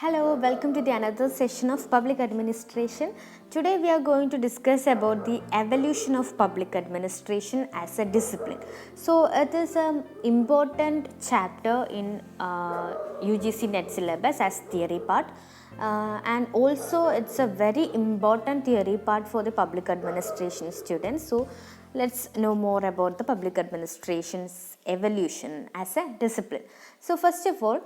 Hello, welcome to the another session of public administration. Today we are going to discuss about the evolution of public administration as a discipline. So it is an important chapter in UGC NET syllabus as theory part. And also it's a very important theory part for the public administration students. So let's know more about the public administration's evolution as a discipline. So first of all,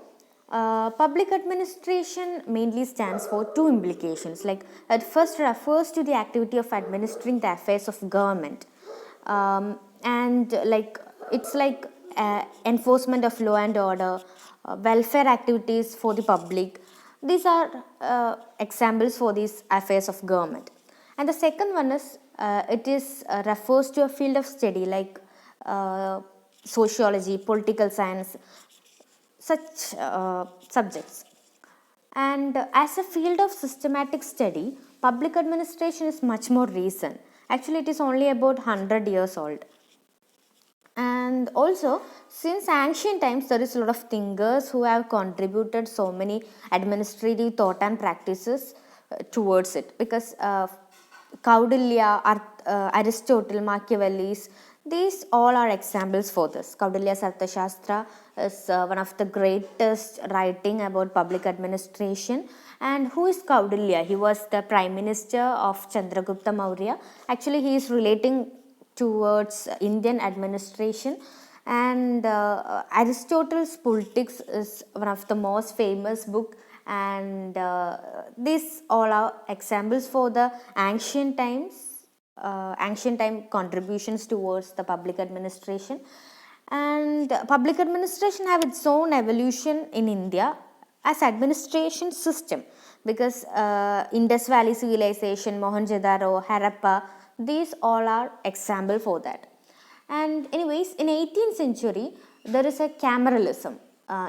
public administration mainly stands for two implications. Like it first refers to the activity of administering the affairs of government, and like it's like enforcement of law and order, welfare activities for the public. These are examples for these affairs of government. And the second one is it is refers to a field of study like sociology, political science, such subjects. And as a field of systematic study, public administration is much more recent. Actually, it is only about 100 years old. And also, since ancient times, there is a lot of thinkers who have contributed so many administrative thought and practices towards it. Because Kaudilya, Aristotle, Machiavelli, these all are examples for this. Kaudilya's Arthashastra is one of the greatest writing about public administration. And who is Kaudilya? He was the prime minister of Chandragupta Maurya. Actually, he is relating towards Indian administration. And Aristotle's Politics is one of the most famous book, and these all are examples for the ancient time contributions towards the public administration. And public administration have its own evolution in India as administration system, because Indus Valley civilization, Mohenjo-daro, Harappa, these all are example for that. And anyways, in 18th century, there is a cameralism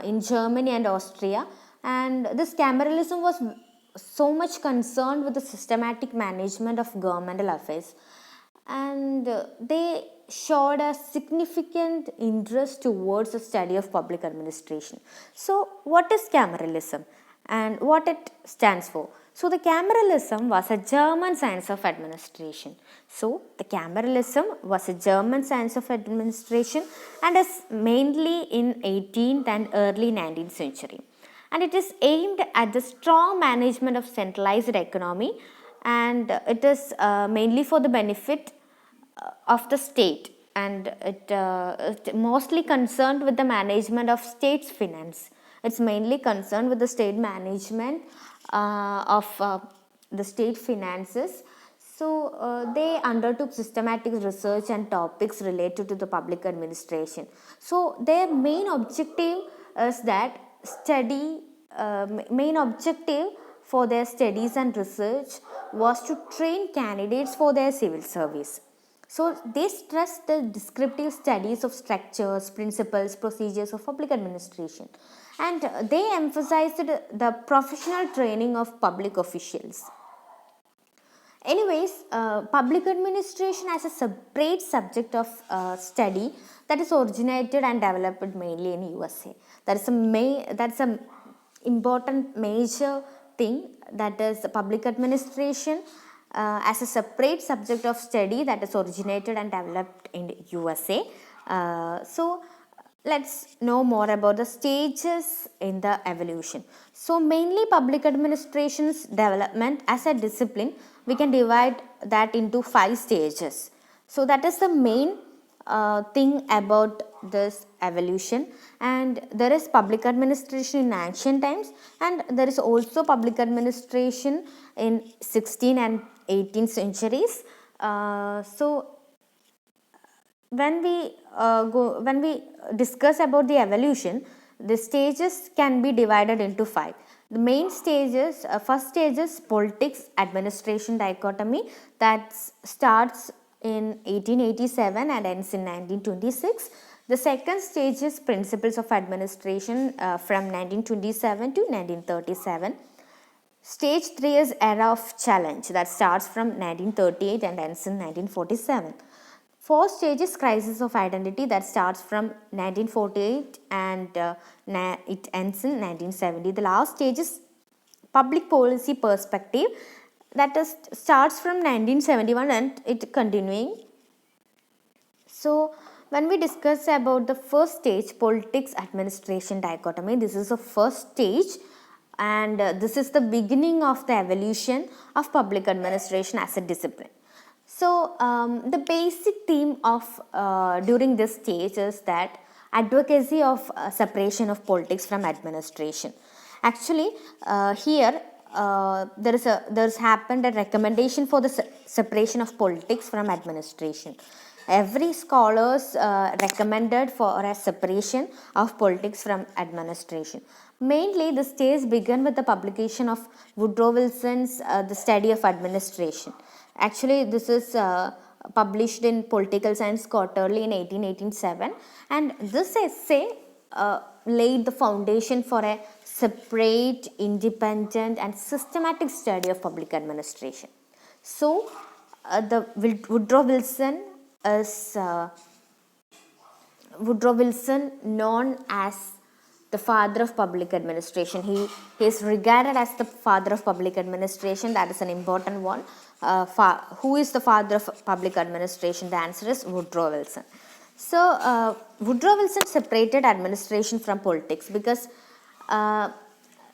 in Germany and Austria, and this cameralism was so much concerned with the systematic management of governmental affairs, and they showed a significant interest towards the study of public administration. So, what is cameralism and what it stands for? So, the cameralism was a German science of administration. So, the cameralism was a German science of administration and is mainly in 18th and early 19th century. And it is aimed at the strong management of centralized economy, and it is mainly for the benefit of the state, and it mostly concerned with the management of state's finance. It's mainly concerned with the state management of the state finances. So they undertook systematic research and topics related to the public administration. So their main objective is that main objective for their studies and research was to train candidates for their civil service. So they stressed the descriptive studies of structures, principles, procedures of public administration, and they emphasized the professional training of public officials. Anyways, public administration as a separate subject of study that is originated and developed mainly in USA. That's a important major thing, that is public administration as a separate subject of study that is originated and developed in USA. So let's know more about the stages in the evolution. So mainly public administration's development as a discipline, we can divide that into 5 stages. So that is the main thing about this evolution. And there is public administration in ancient times, and there is also public administration in 16th and 18th centuries. So when we discuss about the evolution, the stages can be divided into 5. The main stages, first stage is politics administration dichotomy, that starts in 1887 and ends in 1926. The second stage is principles of administration from 1927 to 1937. Stage 3 is era of challenge, that starts from 1938 and ends in 1947. Fourth stage is crisis of identity, that starts from 1948 and it ends in 1970. The last stage is public policy perspective that is starts from 1971 and it continuing. So when we discuss about the first stage, politics administration dichotomy, this is the first stage, and this is the beginning of the evolution of public administration as a discipline. So the basic theme of during this stage is that advocacy of separation of politics from administration. Actually, here there's happened a recommendation for the separation of politics from administration. Every scholars recommended for a separation of politics from administration. Mainly, the stage began with the publication of Woodrow Wilson's The Study of Administration. Actually, this is published in Political Science Quarterly in 1887, and this essay laid the foundation for a separate, independent, and systematic study of public administration. So, the Woodrow Wilson is known as the father of public administration. He is regarded as the father of public administration. That is an important one. Who is the father of public administration? The answer is Woodrow Wilson. So Woodrow Wilson separated administration from politics because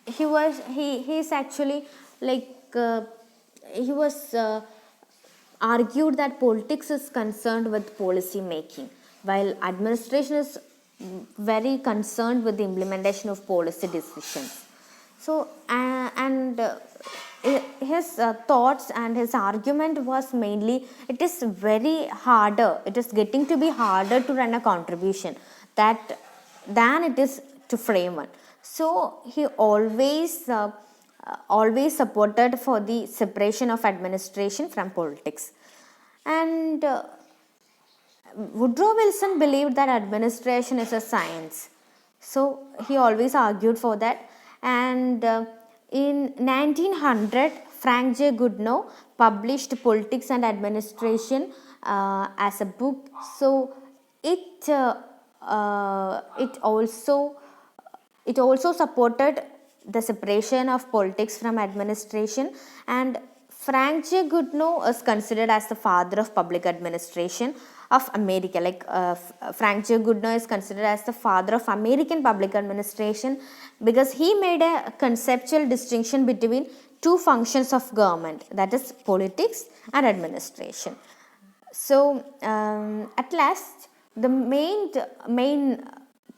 he is actually like he was argued that politics is concerned with policy making, while administration is very concerned with the implementation of policy decisions. So his thoughts and his argument was mainly it is getting to be harder to run a contribution than it is to frame one. So he always supported for the separation of administration from politics. And Woodrow Wilson believed that administration is a science. So he always argued for that. And in 1900, Frank J. Goodenough published Politics and Administration as a book. So it also supported the separation of politics from administration, and Frank J. Goodenough is considered as the father of public administration of America. Like Frank J. Goodenough is considered as the father of American public administration because he made a conceptual distinction between two functions of government, that is politics and administration. So at last, the main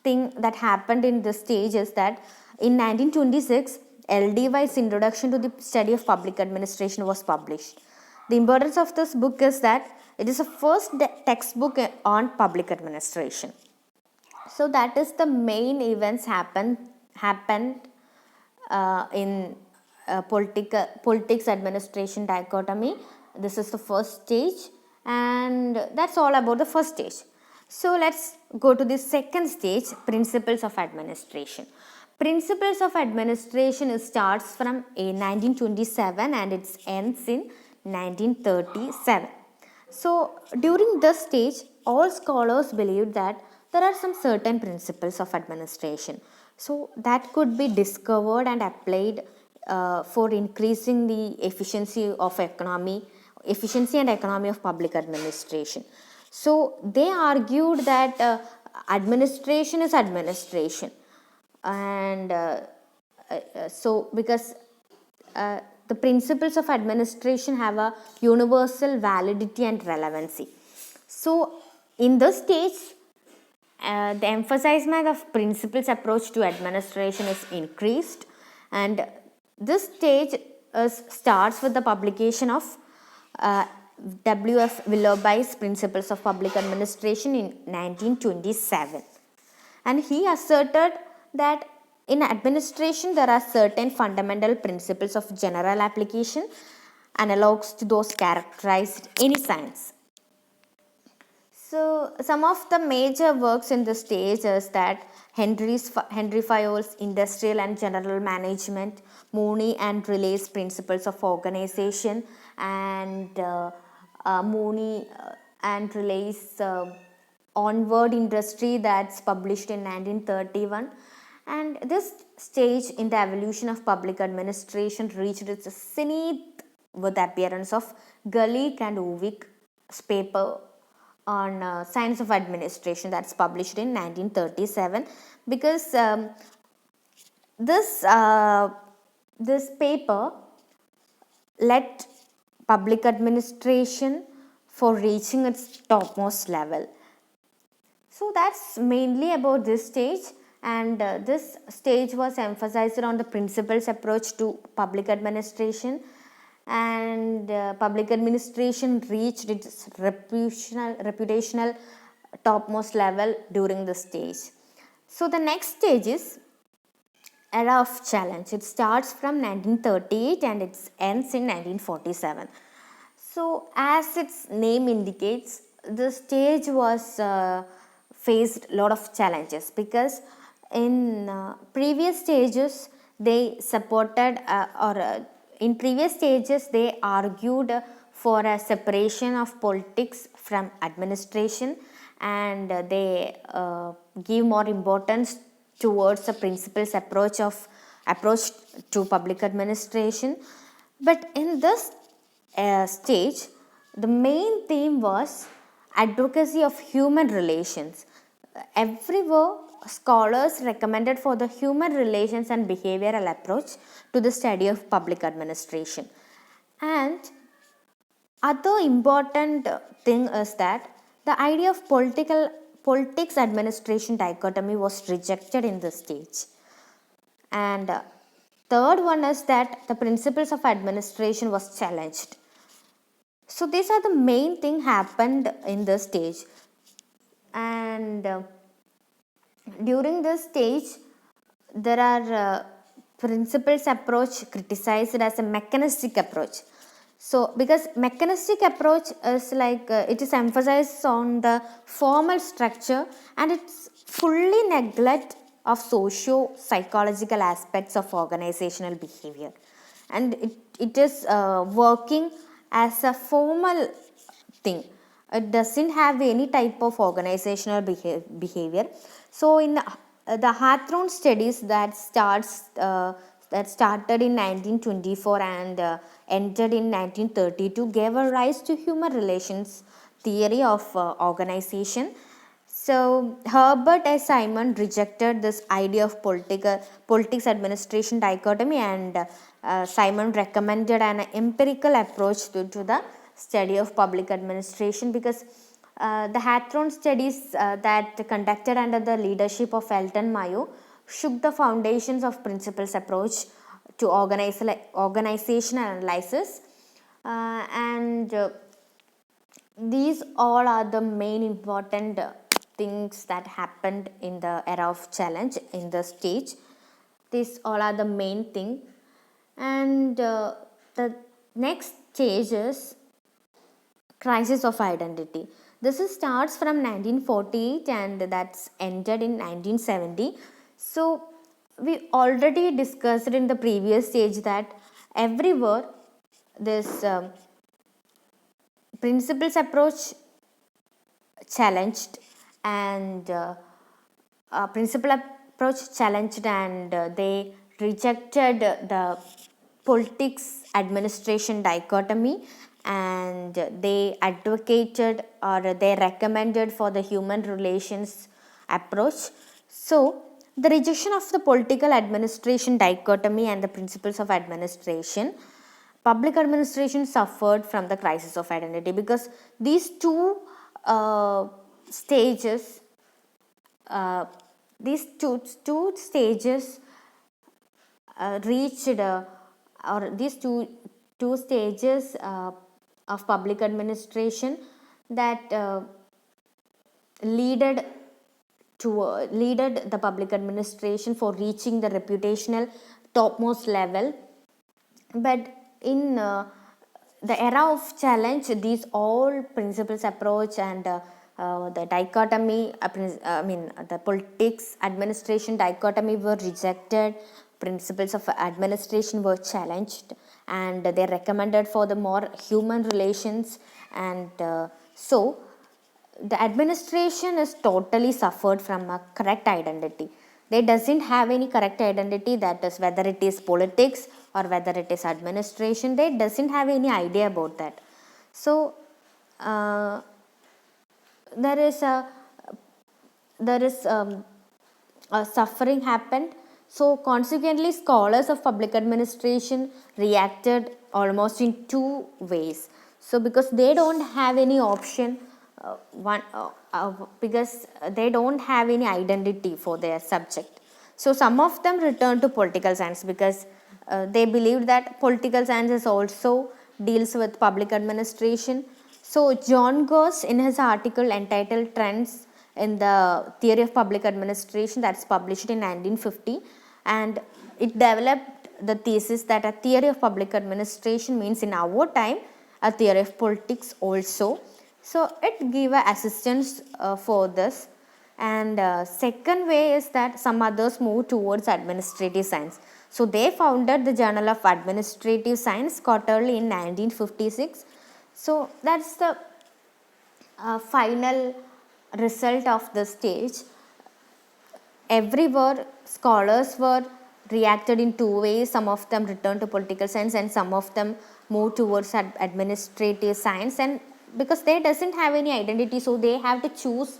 thing that happened in this stage is that in 1926, L.D. White's Introduction to the Study of Public Administration was published. The importance of this book is that it is the first textbook on public administration. So that is the main events happened in politics administration dichotomy. This is the first stage, and that's all about the first stage. So let's go to the second stage, principles of administration. Principles of administration starts from 1927 and it ends in 1937. So during this stage, all scholars believed that there are some certain principles of administration. So that could be discovered and applied for increasing the efficiency and economy of public administration. So they argued that administration is administration, and so because the principles of administration have a universal validity and relevancy. So in this stage, the emphasizement of principles approach to administration is increased, and this stage starts with the publication of W.F. Willoughby's Principles of Public Administration in 1927. And he asserted that in administration there are certain fundamental principles of general application analogues to those characterized any science. So some of the major works in this stage is that Henry Fayol's Industrial and General Management, Mooney and Riley's Principles of Organization, and Mooney and Riley's Onward Industry, that's published in 1931. And this stage in the evolution of public administration reached its zenith with the appearance of Gulick and Ovick's paper on science of administration that's published in 1937, because this this paper led public administration for reaching its topmost level. So that's mainly about this stage, and this stage was emphasized on the principles approach to public administration, and public administration reached its reputational topmost level during this stage. So the next stage is era of challenge. It starts from 1938 and it ends in 1947. So as its name indicates, the stage was faced a lot of challenges, because in previous stages they supported in previous stages they argued for a separation of politics from administration, and they give more importance towards the principles approach to public administration. But in this stage, the main theme was advocacy of human relations. Everywhere, scholars recommended for the human relations and behavioral approach to the study of public administration. And other important thing is that the idea of politics administration dichotomy was rejected in this stage. And third one is that the principles of administration was challenged. So these are the main thing happened in this stage. And during this stage, there are principles approach criticized as a mechanistic approach. So because mechanistic approach is like it is emphasized on the formal structure, and it's fully neglect of socio psychological aspects of organizational behavior, and it is working as a formal thing. It doesn't have any type of organizational behavior. So in the Hawthorne studies that started in 1924 and ended in 1932 gave a rise to human relations theory of organization. So Herbert S. Simon rejected this idea of politics administration dichotomy, and Simon recommended an empirical approach to the study of public administration, because the Hawthorne studies that conducted under the leadership of Elton Mayo shook the foundations of principles approach to organization analysis, and these all are the main important things that happened in the era of challenge in the stage. These all are the main thing, and the next stage is crisis of identity. This starts from 1948 and that's ended in 1970. So we already discussed in the previous stage that everywhere this principles approach challenged, and principal approach challenged, and they rejected the politics administration dichotomy, and they advocated or they recommended for the human relations approach. So the rejection of the political administration dichotomy and the principles of administration, public administration suffered from the crisis of identity, because these two stages these two stages reached or these two stages of public administration that leaded the public administration for reaching the reputational topmost level. But in the era of challenge, these all principles approach and the dichotomy, the politics administration dichotomy were rejected, principles of administration were challenged, and they recommended for the more human relations, and so the administration is totally suffered from a correct identity. They doesn't have any correct identity, that is whether it is politics or whether it is administration. They doesn't have any idea about that. So there is a suffering happened. So consequently, scholars of public administration reacted almost in two ways. So because they don't have any option, because they don't have any identity for their subject. So some of them returned to political science because they believed that political sciences also deals with public administration. So John Goss, in his article entitled Trends in the Theory of Public Administration, that's published in 1950, and it developed the thesis that a theory of public administration means in our time a theory of politics also. So it gave assistance for this. And second way is that some others move towards administrative science. So they founded the Journal of Administrative Science quarterly in 1956. So that's the final result of the stage. Everywhere scholars were reacted in two ways. Some of them returned to political science and some of them moved towards administrative science. And because they doesn't have any identity, so they have to choose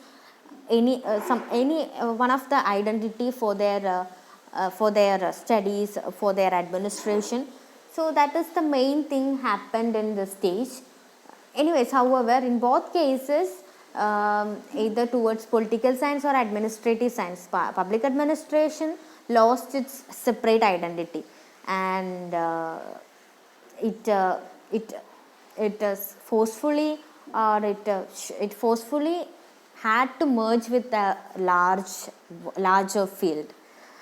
any one of the identity for their studies, for their administration. So that is the main thing happened in this stage. Anyways, however, in both cases, either towards political science or administrative science, public administration lost its separate identity, and it is forcefully, or it forcefully had to merge with a larger field.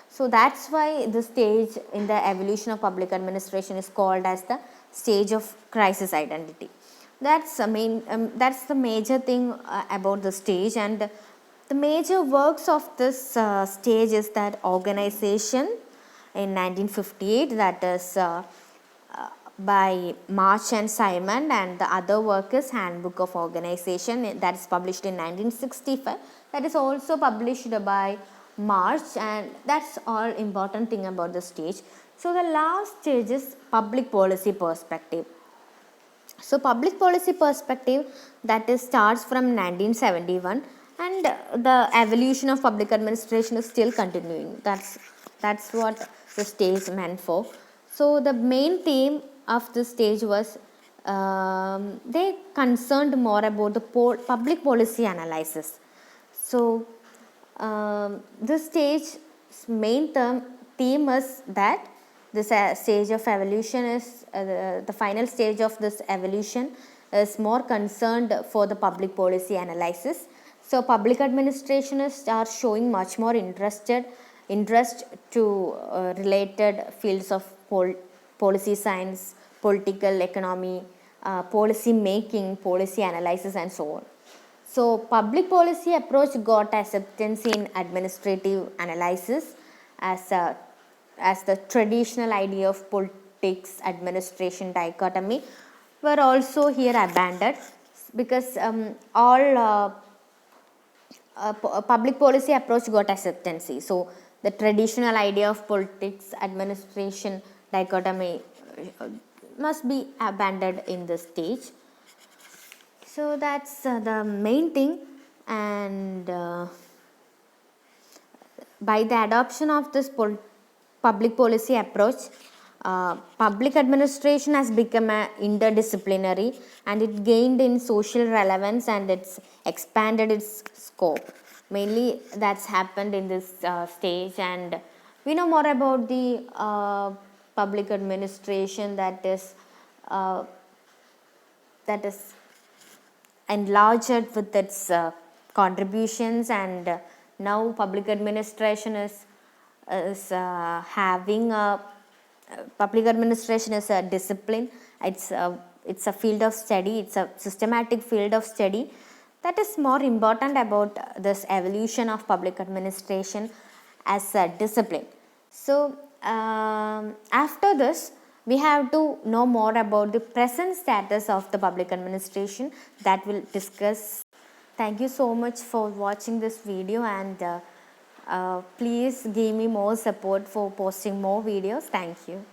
So that's why the stage in the evolution of public administration is called as the stage of crisis identity. That's the major thing about the stage. And the major works of this stage is that Organization in 1958, that is by March and Simon, and the other work is Handbook of Organization, that is published in 1965. That is also published by March, and that's all important thing about the stage. So the last stage is public policy perspective. So public policy perspective, that is starts from 1971, and the evolution of public administration is still continuing. That's what the stage meant for. So the main theme of this stage was they concerned more about the public policy analysis. So this stage's main theme is that this stage of evolution is the final stage of this evolution is more concerned for the public policy analysis. So public administrationists are showing much more interest to related fields of policy science, political economy, policy making, policy analysis, and so on. So public policy approach got acceptance in administrative analysis as the traditional idea of politics administration dichotomy were also here abandoned, because all public policy approach got acceptance. So the traditional idea of politics administration dichotomy must be abandoned in this stage. So that's the main thing. And by the adoption of this public policy approach, public administration has become interdisciplinary, and it gained in social relevance and it's expanded its scope. Mainly that's happened in this stage. And we know more about the public administration, that is enlarged with its contributions. And now public administration is having a public administration is a discipline. It's a field of study, it's a systematic field of study. That is more important about this evolution of public administration as a discipline. So after this, we have to know more about the present status of the public administration, that we'll discuss. Thank you so much for watching this video, and Please give me more support for posting more videos. Thank you.